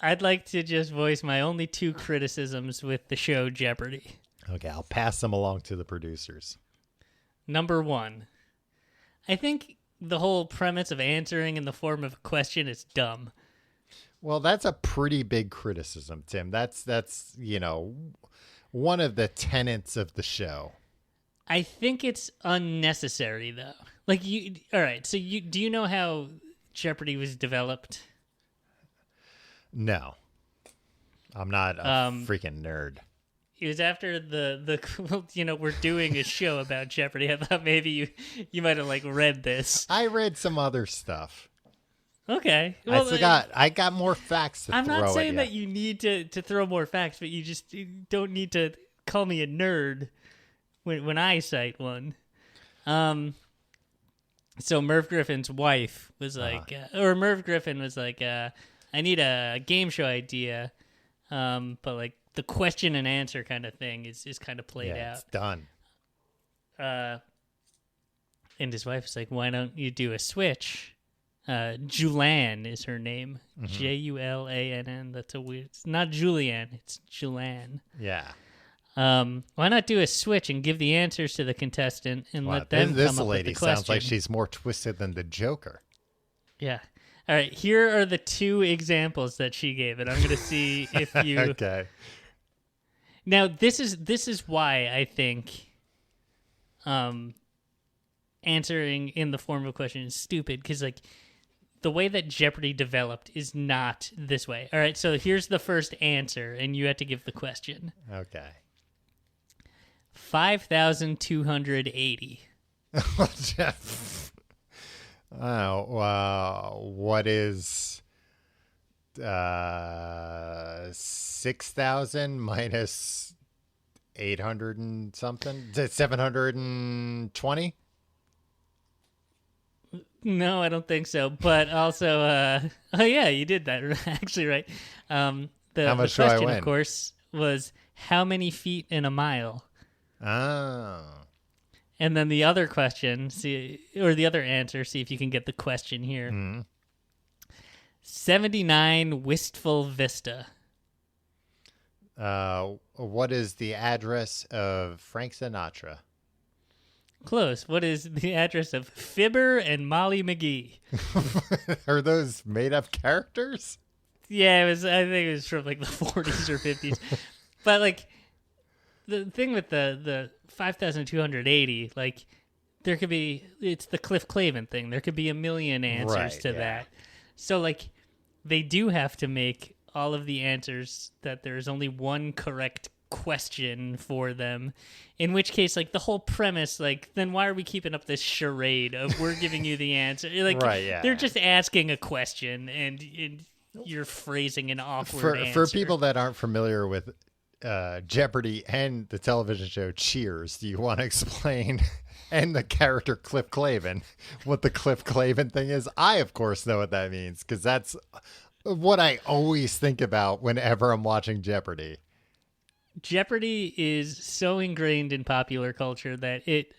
I'd like to just voice my only two criticisms with the show Jeopardy. Okay, I'll pass them along to the producers. Number one, I think the whole premise of answering in the form of a question is dumb. Well, that's a pretty big criticism, Tim. That's one of the tenets of the show. I think it's unnecessary, though. Like, all right, so do you know how Jeopardy was developed? No. I'm not a freaking nerd. It was after we're doing a show about Jeopardy. I thought maybe you might have, like, read this. I read some other stuff. Okay. Well, I got more facts to throw at you. I'm not saying that you need to throw more facts, but you don't need to call me a nerd when I cite one. So Merv Griffin's wife was like, Merv Griffin was like, I need a game show idea, but like the question and answer kind of thing is kind of played out. It's done. And his wife was like, why don't you do a switch? Julan is her name. Julann. That's a weird. It's not Julianne. It's Julan. Yeah. Why not do a switch and give the answers to the contestant and let them come up with the question? This lady sounds like she's more twisted than the Joker. Yeah. All right. Here are the two examples that she gave, and I'm going to see if you. Okay. Now this is why I think, answering in the form of a question is stupid, because like the way that Jeopardy developed is not this way. All right. So here's the first answer, and you have to give the question. Okay. 5,280. What is 6,000 minus 800 and something? Is it 720? No, I don't think so. But also, oh yeah, you did that actually right. How much the do I question, win? Of course, was how many feet in a mile? Oh. And then the other question, the other answer, see if you can get the question here. Mm-hmm. 79 Wistful Vista. What is the address of Frank Sinatra? Close. What is the address of Fibber and Molly McGee? Are those made up characters? Yeah, I think it was from like the 40s or 50s. But like the thing with the 5,280, like there could be, it's the Cliff Clavin thing. There could be a million answers to that. So like they do have to make all of the answers that there's only one correct question for them, in which case like the whole premise, like then why are we keeping up this charade of we're giving you the answer? Like they're just asking a question and you're phrasing an awkward answer. For people that aren't familiar with Jeopardy and the television show Cheers, do you want to explain, and the character Cliff Clavin, what the Cliff Clavin thing is? I of course know what that means, because that's what I always think about whenever I'm watching Jeopardy. Jeopardy is so ingrained in popular culture that it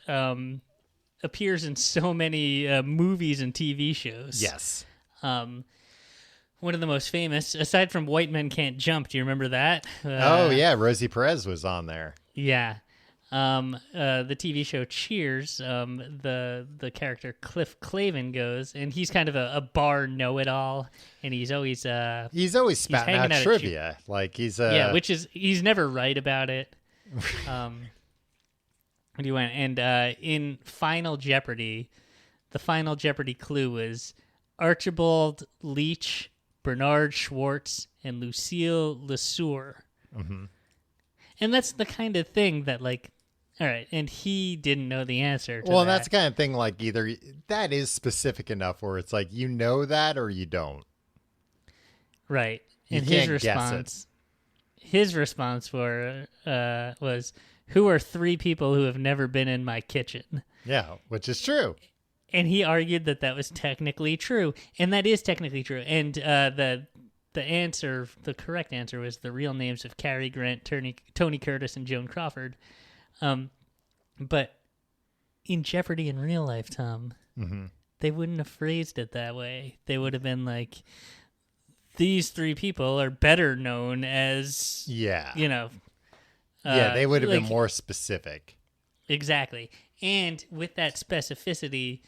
appears in so many movies and TV shows. Yes. one of the most famous, aside from White Men Can't Jump. Do you remember that? Oh yeah, Rosie Perez was on there. Yeah. The TV show Cheers, the character Cliff Clavin goes, and he's kind of a bar know-it-all, and he's always spouting out trivia. Like which is he's never right about it. And he went and in Final Jeopardy, the Final Jeopardy clue was Archibald Leach, Bernard Schwartz, and Lucille Lesueur. Mm-hmm. And that's the kind of thing that, like, all right, and he didn't know the answer to well, that. that's the kind of thing, like, either that is specific enough where it's like, you know that or you don't. Right. And his response was, who are three people who have never been in my kitchen? Yeah, which is true. And he argued that was technically true. And that is technically true. And the correct answer was the real names of Cary Grant, Tony Curtis, and Joan Crawford. But in Jeopardy in real life, Tom, mm-hmm. they wouldn't have phrased it that way. They would have been like, these three people are better known as, you know. They would have been more specific. Exactly. And with that specificity,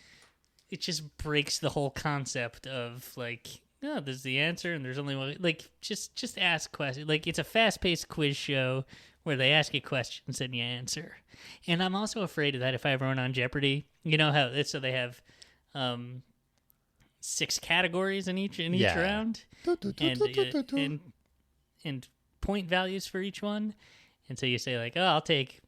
it just breaks the whole concept of, like, no, there's the answer and there's only one. Like, just ask questions. Like, it's a fast-paced quiz show where they ask you questions and you answer. And I'm also afraid of that if I ever went on Jeopardy. You know how so they have 6 categories in each round, and point values for each one. And so you say, like, oh, I'll take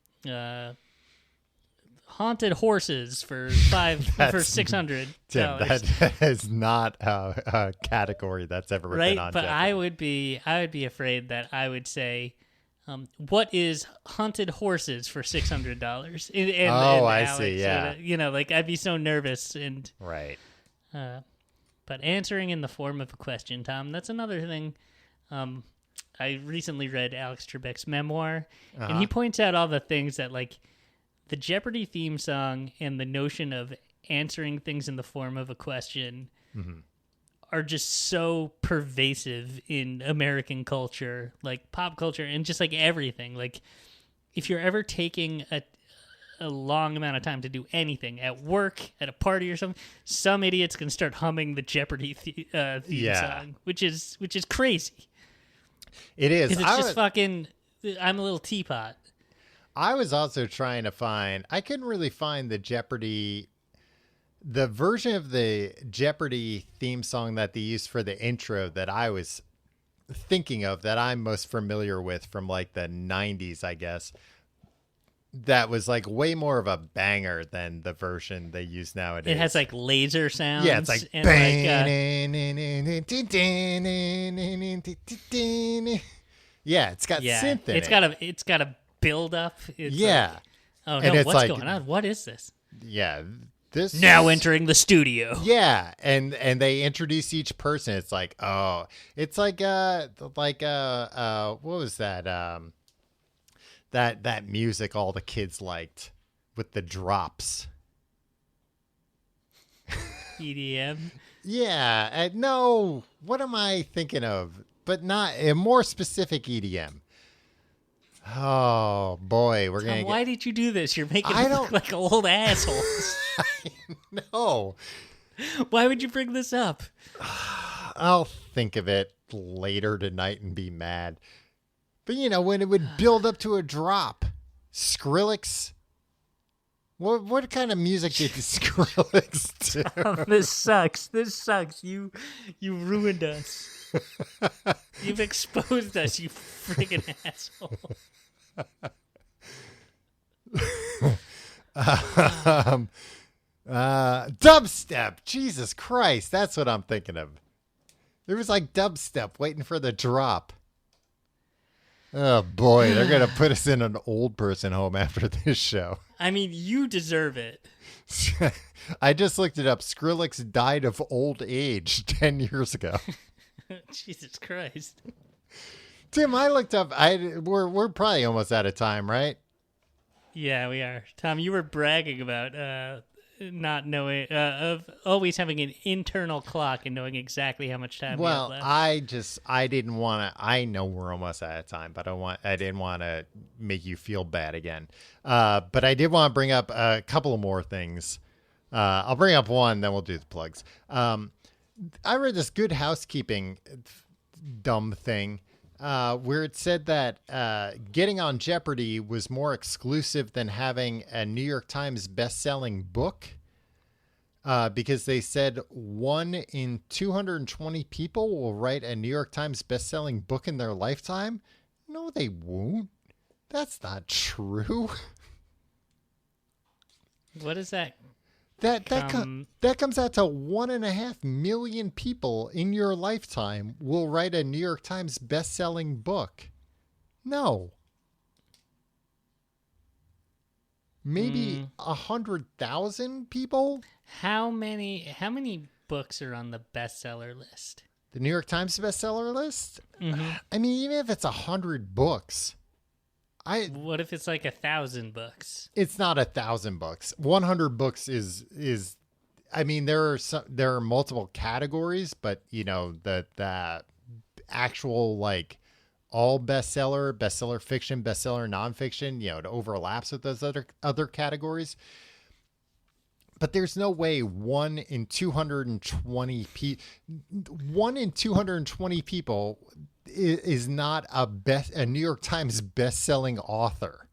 haunted horses for $600. Tim, that is not a category that's ever been on But Jeopardy. I would be afraid that I would say, what is haunted horses for $600? I see. Yeah, like, I'd be so nervous and right. But answering in the form of a question, Tom, that's another thing. I recently read Alex Trebek's memoir, and he points out all the things that, like, the Jeopardy theme song and the notion of answering things in the form of a question are just so pervasive in American culture, like pop culture, and just like everything. Like, if you're ever taking a long amount of time to do anything at work, at a party or something, some idiot's gonna start humming the Jeopardy theme song, which is crazy. It is. It's just fucking. I'm a little teapot. I was also trying to find. I couldn't really find the version of the Jeopardy theme song that they used for the intro that I was thinking of, that I'm most familiar with from, like, the 90s, I guess. That was, like, way more of a banger than the version they use nowadays. It has, like, laser sounds. Yeah, it's like, and yeah, it's got synth in it. It's got a build up. It's yeah. Like, oh no, what's going on? What is this? Yeah. This now entering the studio. Yeah, and they introduce each person. It's like, oh, it's like what was that? That music all the kids liked with the drops. EDM. Yeah, no. What am I thinking of? But not a more specific EDM. Oh boy, we're gonna. Why did you do this? You're making us look like old assholes. I know. Why would you bring this up? I'll think of it later tonight and be mad. But when it would build up to a drop, Skrillex. What kind of music did Skrillex do? This sucks. You ruined us. You've exposed us, you freaking asshole. Dubstep. Jesus Christ, that's what I'm thinking of. There was like dubstep waiting for the drop. Oh boy, they're gonna put us in an old person home after this show. I mean, you deserve it. I just looked it up. Skrillex died of old age 10 years ago. Jesus Christ. Tim, I looked up. We're probably almost out of time, right? Yeah, we are. Tom, you were bragging about not knowing, of always having an internal clock and knowing exactly how much time you have Well, left. I didn't want to. I know we're almost out of time, but I didn't want to make you feel bad again. But I did want to bring up a couple of more things. I'll bring up one, then we'll do the plugs. I read this Good Housekeeping dumb thing where it said that getting on Jeopardy was more exclusive than having a New York Times best-selling book. Because they said 1 in 220 people will write a New York Times best-selling book in their lifetime. No, they won't. That's not true. What is that? That comes out to 1.5 million people in your lifetime will write a New York Times best-selling book. No. Maybe 100,000 people. How many books are on the bestseller list? The New York Times bestseller list. Mm-hmm. I mean, even if it's 100 books, what if it's like 1,000 books? it's not 1,000 books. 100 books is. I mean, there are multiple categories, but you know the actual like all bestseller fiction, bestseller nonfiction. You know, it overlaps with those other categories. But there's no way 1 in 220 people is not a New York Times best-selling author.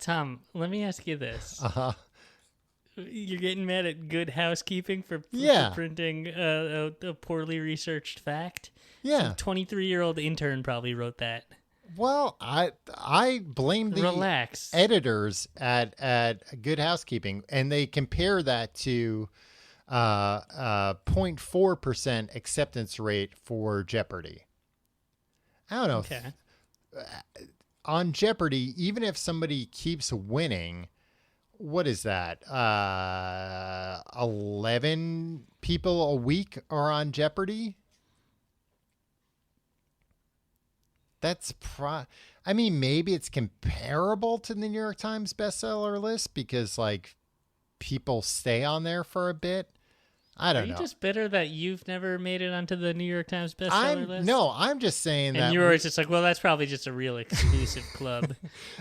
Tom, let me ask you this. Uh-huh. You're getting mad at Good Housekeeping for printing a poorly researched fact? Yeah. A 23-year-old intern probably wrote that. Well, I blame the editors at Good Housekeeping, and they compare that to 0.4% acceptance rate for Jeopardy. I don't know. Okay. On Jeopardy, even if somebody keeps winning, what is that? 11 people a week are on Jeopardy. That's I mean, maybe it's comparable to the New York Times bestseller list because like people stay on there for a bit. I don't know. Are you just bitter that you've never made it onto the New York Times bestseller list? No, I'm just saying that. And you were just like, well, that's probably just a real exclusive club.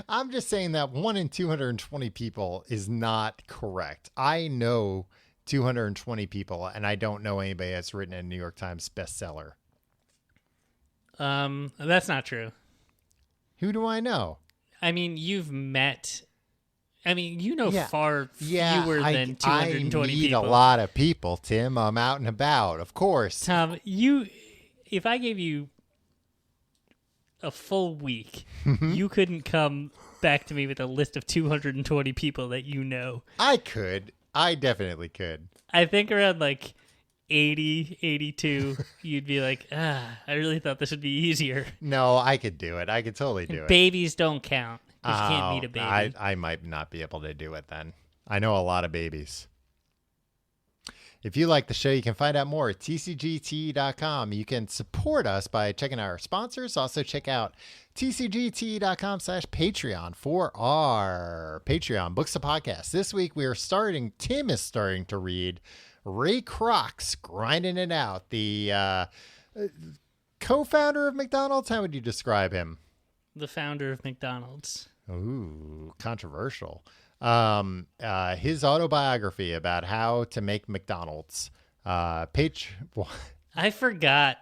I'm just saying that 1 in 220 people is not correct. I know 220 people, and I don't know anybody that's written a New York Times bestseller. That's not true. Who do I know? I mean, you know far Yeah, fewer than 220 I meet people. a lot of people, Tim. I'm out and about, of course. Tom, if I gave you a full week, you couldn't come back to me with a list of 220 people that you know. I could. I definitely could. I think around like 80, 82, you'd be like, I really thought this would be easier. No, I could do it. I could totally do it. Babies don't count. You can't meet a baby. I might not be able to do it then. I know a lot of babies. If you like the show, you can find out more at tcgt.com. You can support us by checking out our sponsors. Also, check out tcgt.com/Patreon for our Patreon Books of Podcasts. This week, Tim is starting to read Ray Kroc's Grinding It Out, the co-founder of McDonald's. How would you describe him? The founder of McDonald's. Ooh, controversial. His autobiography about how to make McDonald's. I forgot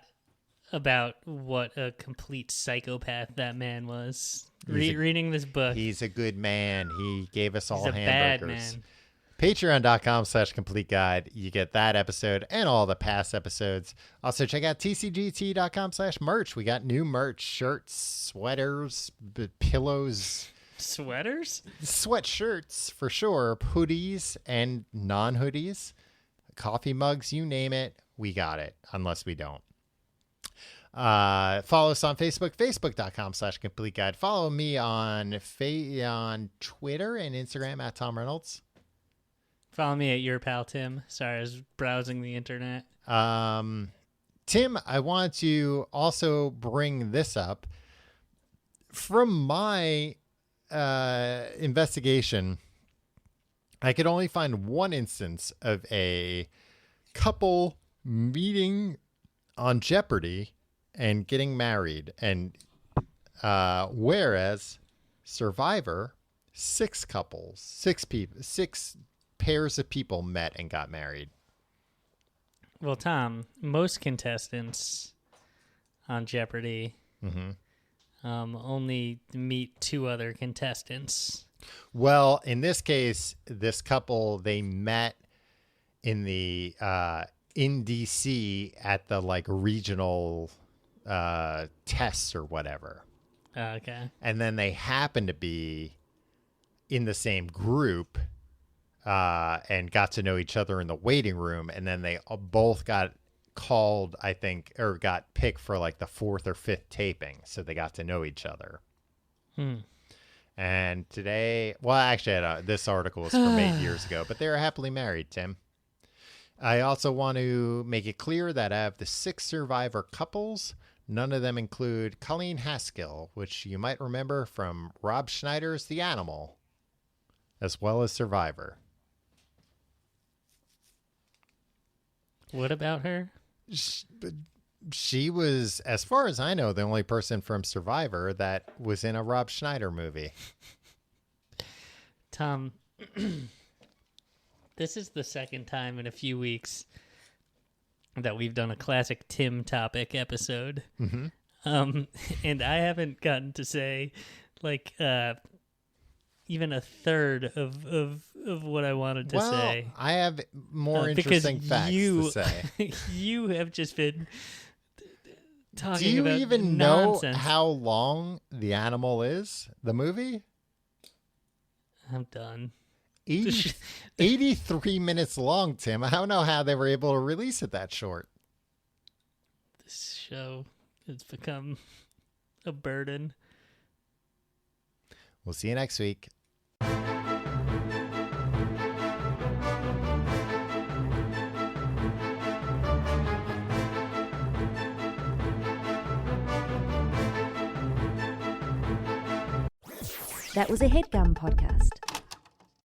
about what a complete psychopath that man was. Reading this book. He's a good man. He gave us all He's a hamburgers. bad man. Patreon.com/complete guide. You get that episode and all the past episodes. Also, check out tcgt.com/merch. We got new merch, shirts, sweaters, pillows, sweaters, sweatshirts for sure, hoodies and non-hoodies, coffee mugs, you name it. We got it, unless we don't. Follow us on Facebook, facebook.com/complete guide. Follow me on Twitter and Instagram at Tom Reynolds. Follow me at your pal Tim. Sorry, I was browsing the internet. Tim, I want to also bring this up. From my investigation, I could only find one instance of a couple meeting on Jeopardy and getting married. And whereas Survivor, 6 couples, 6 people, 6 pairs of people met and got married. Well, Tom, most contestants on Jeopardy only meet 2 other contestants. Well, in this case, this couple, they met in the in DC at the like regional tests or whatever. Okay. And then they happened to be in the same group and got to know each other in the waiting room. And then they both got called, I think, or got picked for like the 4th or 5th taping. So they got to know each other. And today, well, actually, this article was from 8 years ago, but they're happily married, Tim. I also want to make it clear that out of the 6 Survivor couples, none of them include Colleen Haskell, which you might remember from Rob Schneider's The Animal, as well as Survivor. What about her? She was, as far as I know, the only person from Survivor that was in a Rob Schneider movie. Tom, this is the second time in a few weeks that we've done a classic Tim topic episode. And I haven't gotten to say like even a third of what I wanted to say. I have more interesting facts to say. You have just been talking Do you about even nonsense. know how long The Animal is, the movie? I'm done. 83 minutes long, Tim. I don't know how they were able to release it that short. This show has become a burden. We'll see you next week. That was a HeadGum podcast.